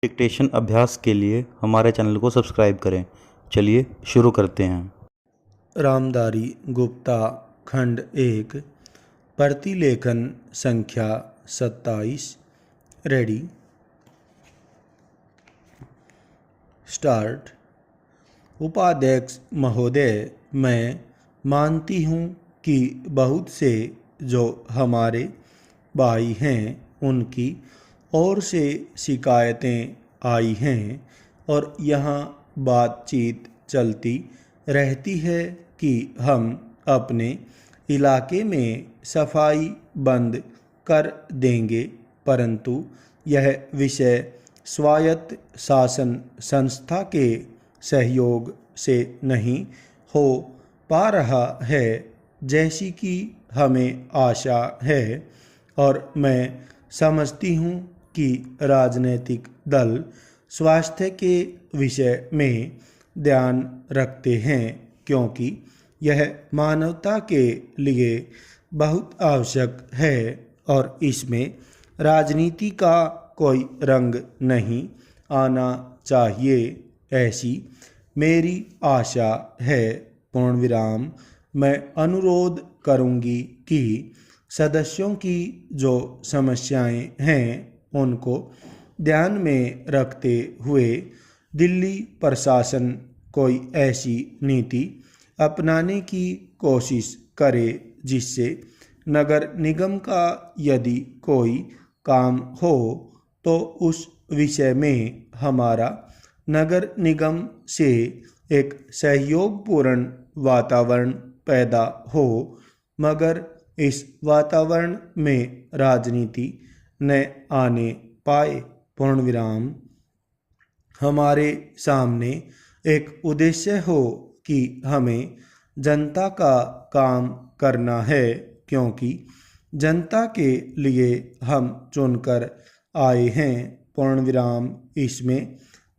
Dictation अभ्यास के लिए हमारे चैनल को सब्सक्राइब करें। चलिए शुरू करते हैं। रामधारी गुप्ता खंड 1 प्रतिलेखन संख्या 27। Ready start. उपाध्यक्ष महोदय, मैं मानती हूँ कि बहुत से जो हमारे भाई हैं उनकी ओर से शिकायतें आई हैं और यहाँ बातचीत चलती रहती है कि हम अपने इलाके में सफाई बंद कर देंगे, परंतु यह विषय स्वायत्त शासन संस्था के सहयोग से नहीं हो पा रहा है जैसी कि हमें आशा है, और मैं समझती हूँ कि राजनीतिक दल स्वास्थ्य के विषय में ध्यान रखते हैं क्योंकि यह मानवता के लिए बहुत आवश्यक है और इसमें राजनीति का कोई रंग नहीं आना चाहिए, ऐसी मेरी आशा है। पूर्णविराम। मैं अनुरोध करूंगी कि सदस्यों की जो समस्याएं हैं उनको ध्यान में रखते हुए दिल्ली प्रशासन कोई ऐसी नीति अपनाने की कोशिश करे जिससे नगर निगम का यदि कोई काम हो तो उस विषय में हमारा नगर निगम से एक सहयोगपूर्ण वातावरण पैदा हो, मगर इस वातावरण में राजनीति न आने पाए। पूर्णविराम। हमारे सामने एक उद्देश्य हो कि हमें जनता का काम करना है क्योंकि जनता के लिए हम चुनकर आए हैं। पूर्णविराम। इसमें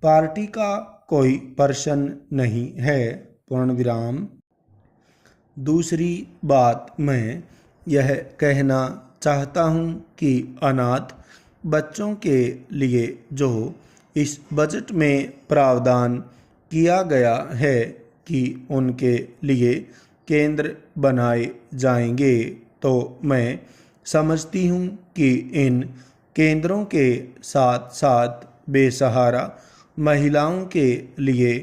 पार्टी का कोई प्रश्न नहीं है। पूर्णविराम। दूसरी बात, मैं यह कहना चाहता हूँ कि अनाथ बच्चों के लिए जो इस बजट में प्रावधान किया गया है कि उनके लिए केंद्र बनाए जाएंगे, तो मैं समझती हूँ कि इन केंद्रों के साथ साथ बेसहारा महिलाओं के लिए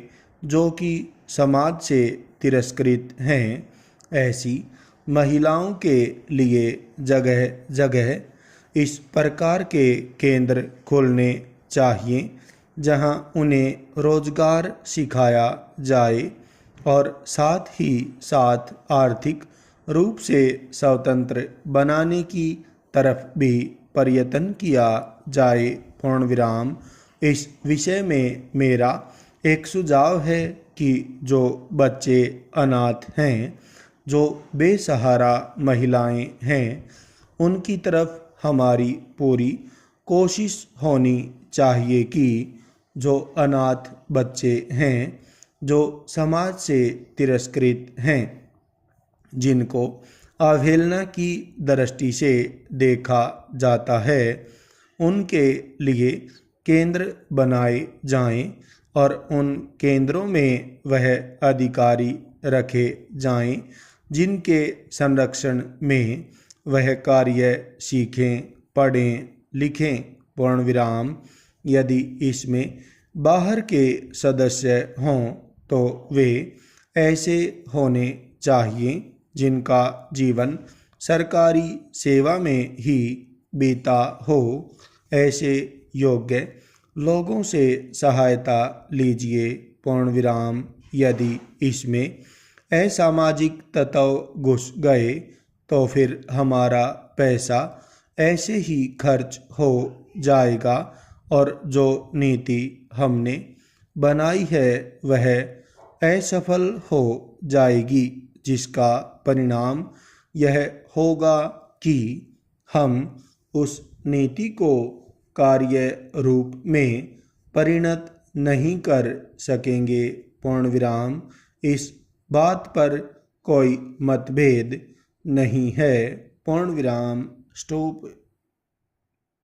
जो कि समाज से तिरस्कृत हैं, ऐसी महिलाओं के लिए जगह जगह इस प्रकार के केंद्र खोलने चाहिए जहां उन्हें रोजगार सिखाया जाए और साथ ही साथ आर्थिक रूप से स्वतंत्र बनाने की तरफ भी प्रयत्न किया जाए। पूर्णविराम। इस विषय में मेरा एक सुझाव है कि जो बच्चे अनाथ हैं, जो बेसहारा महिलाएं हैं, उनकी तरफ हमारी पूरी कोशिश होनी चाहिए कि जो अनाथ बच्चे हैं, जो समाज से तिरस्कृत हैं, जिनको अवहेलना की दृष्टि से देखा जाता है, उनके लिए केंद्र बनाए जाएं और उन केंद्रों में वह अधिकारी रखे जाएं जिनके संरक्षण में वह कार्य सीखें, पढ़ें, लिखें। पूर्णविराम। यदि इसमें बाहर के सदस्य हों तो वे ऐसे होने चाहिए जिनका जीवन सरकारी सेवा में ही बीता हो। ऐसे योग्य लोगों से सहायता लीजिए। पूर्णविराम। यदि इसमें असामाजिक तत्व घुस गए तो फिर हमारा पैसा ऐसे ही खर्च हो जाएगा और जो नीति हमने बनाई है वह असफल हो जाएगी, जिसका परिणाम यह होगा कि हम उस नीति को कार्य रूप में परिणत नहीं कर सकेंगे। पूर्णविराम। इस बात पर कोई मतभेद नहीं है। पूर्णविराम। स्टॉप।